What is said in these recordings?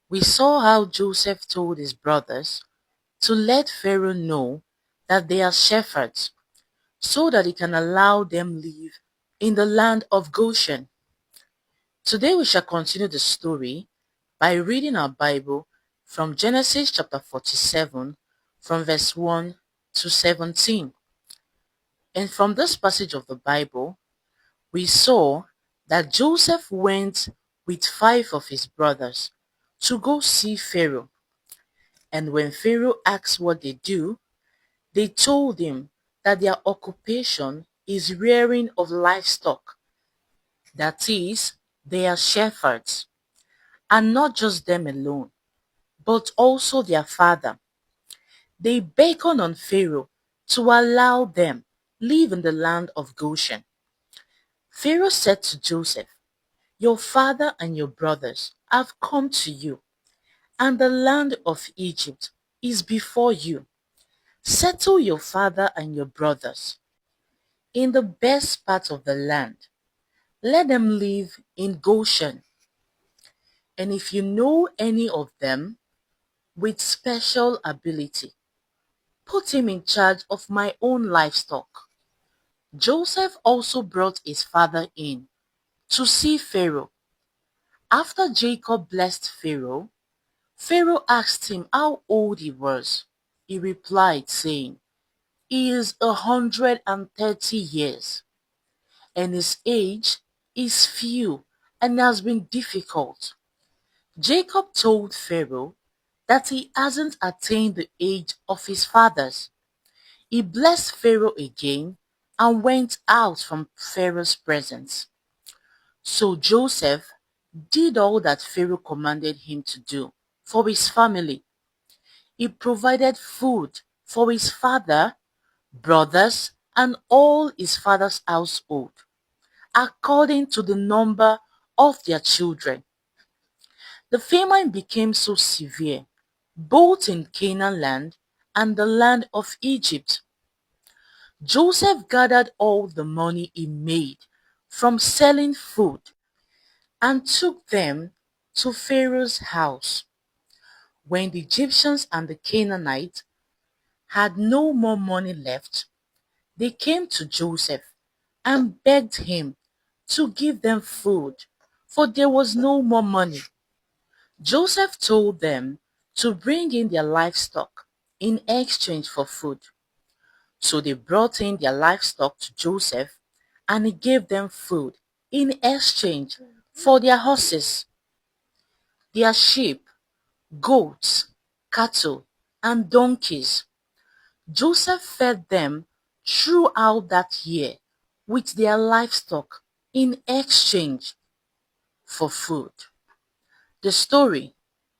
We saw how Joseph told his brothers to let Pharaoh know that they are shepherds so that he can allow them live in the land of Goshen. Today we shall continue the story by reading our Bible from Genesis chapter 47 from verse 1 to 17. And from this passage of the Bible, we saw that Joseph went with 5 of his brothers to go see Pharaoh. And when Pharaoh asked what they do, they told him that their occupation is rearing of livestock. That is, they are shepherds. And not just them alone, but also their father. They beckoned on Pharaoh to allow them live in the land of Goshen. Pharaoh said to Joseph, "Your father and your brothers have come to you, and the land of Egypt is before you. Settle your father and your brothers in the best part of the land. Let them live in Goshen. And if you know any of them with special ability, put him in charge of my own livestock." Joseph also brought his father in to see Pharaoh. After Jacob blessed Pharaoh, Pharaoh asked him how old he was. He replied, saying, "He is 130 years, and his age is few and has been difficult." Jacob told Pharaoh that he hasn't attained the age of his fathers. He blessed Pharaoh again and went out from Pharaoh's presence. So Joseph did all that Pharaoh commanded him to do for his family. He provided food for his father, brothers, and all his father's household, according to the number of their children. The famine became so severe, both in Canaan land and the land of Egypt. Joseph gathered all the money he made from selling food and took them to Pharaoh's house. When the Egyptians and the Canaanites had no more money left, they came to Joseph and begged him to give them food, for there was no more money. Joseph told them to bring in their livestock in exchange for food. So they brought in their livestock to Joseph, and he gave them food in exchange for their horses, their sheep, goats, cattle, and donkeys. Joseph fed them throughout that year with their livestock in exchange for food. The story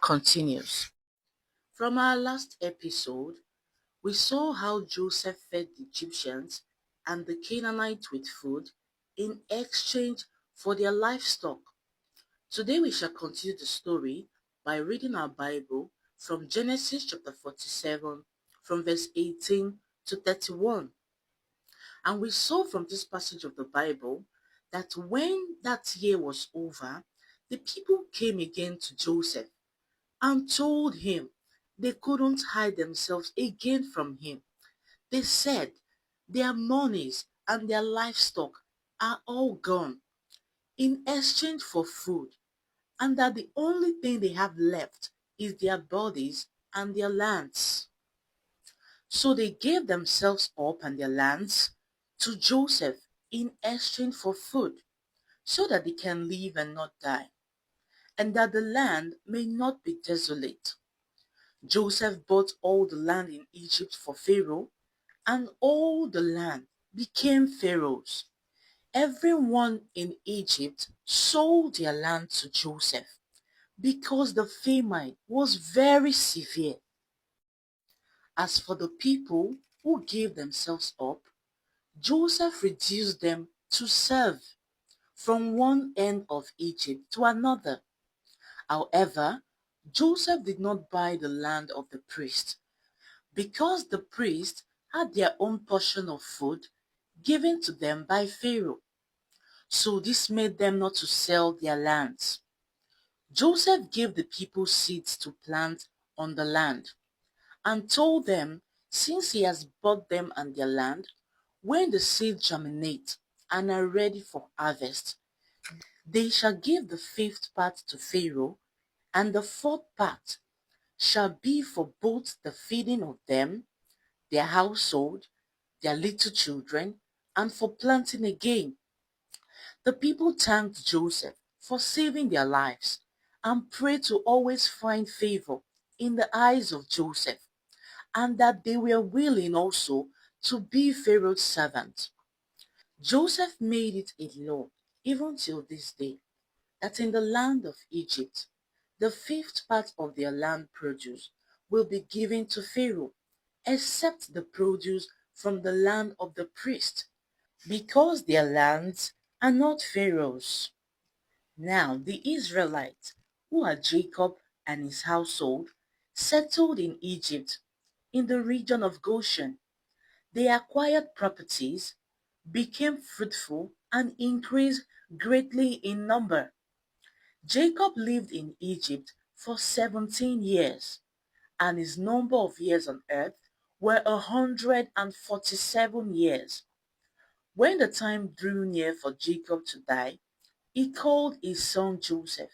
continues. From our last episode, we saw how Joseph fed the Egyptians and the Canaanites with food in exchange for their livestock. Today we shall continue the story by reading our Bible from Genesis chapter 47 from verse 18 to 31. And we saw from this passage of the Bible that when that year was over, the people came again to Joseph and told him they couldn't hide themselves again from him. They said their monies and their livestock are all gone in exchange for food, and that the only thing they have left is their bodies and their lands. So they gave themselves up and their lands to Joseph in exchange for food, so that they can live and not die, and that the land may not be desolate. Joseph bought all the land in Egypt for Pharaoh, and all the land became Pharaoh's. Everyone in Egypt sold their land to Joseph because the famine was very severe. As for the people who gave themselves up, Joseph reduced them to serve from one end of Egypt to another. However, Joseph did not buy the land of the priests because the priests had their own portion of food given to them by Pharaoh. So this made them not to sell their lands. Joseph gave the people seeds to plant on the land and told them, since he has bought them and their land, when the seeds germinate and are ready for harvest, they shall give the fifth part to Pharaoh, and the fourth part shall be for both the feeding of them, their household, their little children, and for planting again. The people thanked Joseph for saving their lives and prayed to always find favor in the eyes of Joseph, and that they were willing also to be Pharaoh's servant. Joseph made it a law, even till this day, that in the land of Egypt, the fifth part of their land produce will be given to Pharaoh, except the produce from the land of the priest, because their lands are not Pharaoh's. Now the Israelites, who are Jacob and his household, settled in Egypt, in the region of Goshen. They acquired properties, became fruitful, and increased greatly in number. Jacob lived in Egypt for 17 years, and his number of years on earth were 147 years. When the time drew near for Jacob to die, he called his son Joseph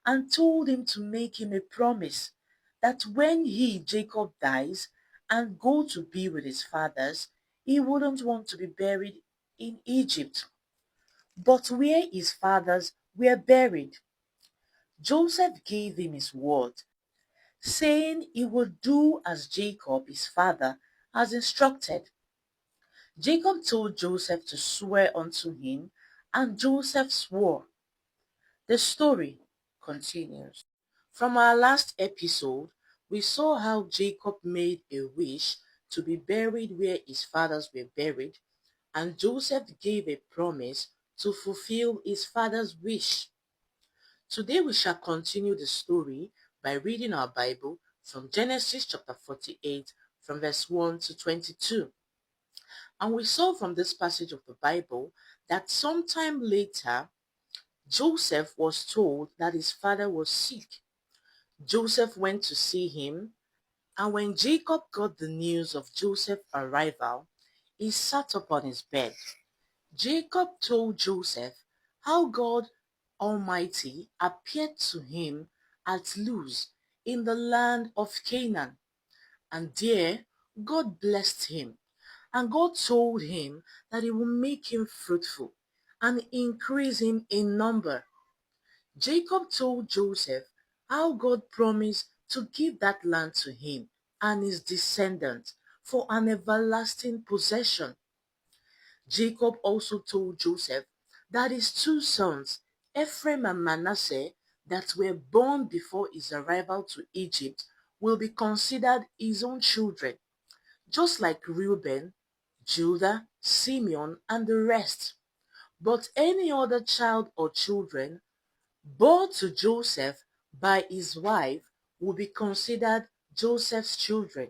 and told him to make him a promise that when he, Jacob, dies and go to be with his fathers, he wouldn't want to be buried in Egypt, but where his fathers were buried. Joseph gave him his word, saying he would do as Jacob, his father, has instructed. Jacob told Joseph to swear unto him, and Joseph swore. The story continues. From our last episode, we saw how Jacob made a wish to be buried where his fathers were buried, and Joseph gave a promise to fulfill his father's wish. Today we shall continue the story by reading our Bible from Genesis chapter 48 from verse 1 to 22. And we saw from this passage of the Bible that sometime later Joseph was told that his father was sick. Joseph went to see him, and when Jacob got the news of Joseph's arrival, he sat up on his bed. Jacob told Joseph how God Almighty appeared to him at Luz in the land of Canaan, and there God blessed him, and God told him that he would make him fruitful and increase him in number. Jacob told Joseph how God promised to give that land to him and his descendants for an everlasting possession. Jacob also told Joseph that his two sons, Ephraim and Manasseh, that were born before his arrival to Egypt, will be considered his own children, just like Reuben, Judah, Simeon, and the rest. But any other child or children born to Joseph by his wife will be considered Joseph's children,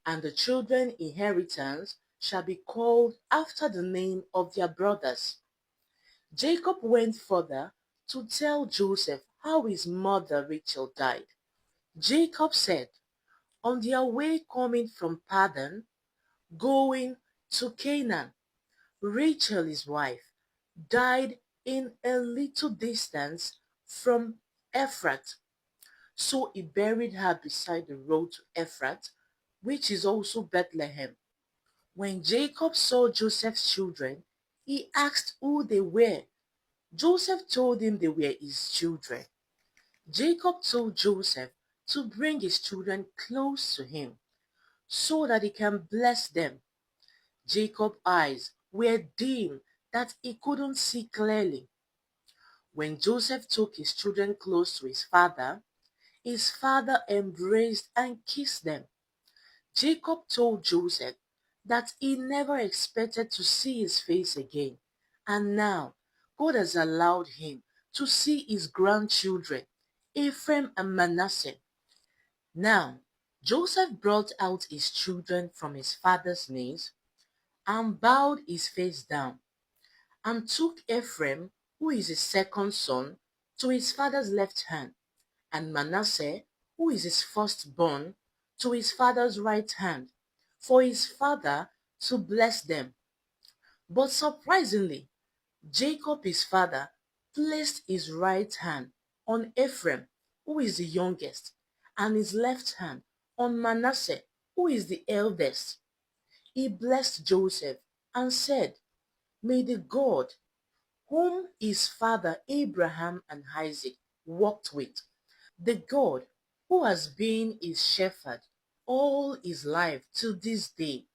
and the children's inheritance shall be called after the name of their brothers. Jacob went further to tell Joseph how his mother Rachel died. Jacob said, on their way coming from Padan, going to Canaan, Rachel, his wife, died in a little distance from Ephrath. So he buried her beside the road to Ephrath, which is also Bethlehem. When Jacob saw Joseph's children, he asked who they were. Joseph told him they were his children. Jacob told Joseph to bring his children close to him so that he can bless them. Jacob's eyes were dim that he couldn't see clearly. When Joseph took his children close to his father embraced and kissed them. Jacob told Joseph that he never expected to see his face again, and now God has allowed him to see his grandchildren, Ephraim and Manasseh. Now Joseph brought out his children from his father's knees and bowed his face down, and took Ephraim, who is his second son, to his father's left hand, and Manasseh, who is his firstborn, to his father's right hand, for his father to bless them. But surprisingly, Jacob his father placed his right hand on Ephraim, who is the youngest, and his left hand on Manasseh, who is the eldest. He blessed Joseph and said, "May the God whom his father Abraham and Isaac walked with, the God who has been his shepherd all his life to this day,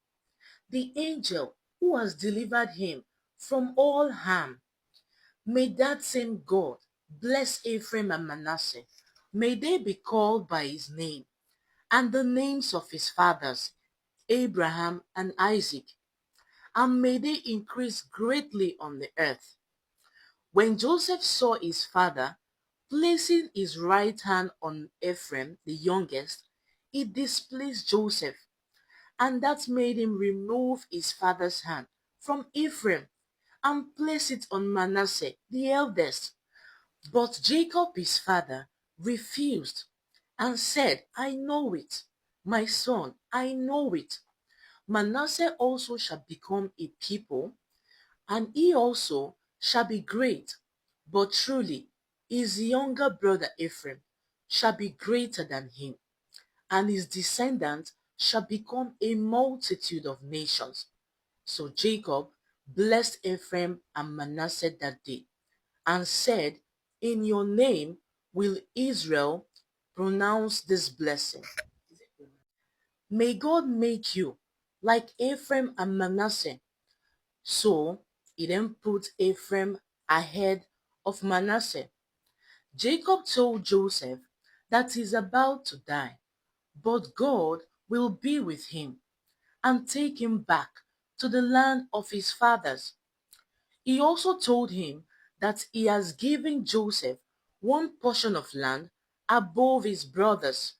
the angel who has delivered him from all harm, may that same God bless Ephraim and Manasseh. May they be called by his name and the names of his fathers, Abraham and Isaac, and may they increase greatly on the earth." When Joseph saw his father placing his right hand on Ephraim, the youngest, it displeased Joseph, and that made him remove his father's hand from Ephraim and place it on Manasseh, the eldest. But Jacob his father refused and said, "I know it, my son, I know it. Manasseh also shall become a people, and he also shall be great. But truly his younger brother Ephraim shall be greater than him, and his descendants shall become a multitude of nations." So Jacob blessed Ephraim and Manasseh that day, and said, "In your name will Israel pronounce this blessing. May God make you like Ephraim and Manasseh." So he then put Ephraim ahead of Manasseh. Jacob told Joseph that he is about to die, but God will be with him and take him back to the land of his fathers. He also told him that he has given Joseph one portion of land above his brothers,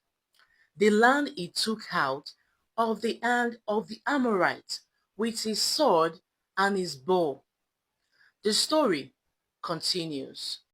the land he took out of the hand of the Amorites with his sword and his bow. The story continues.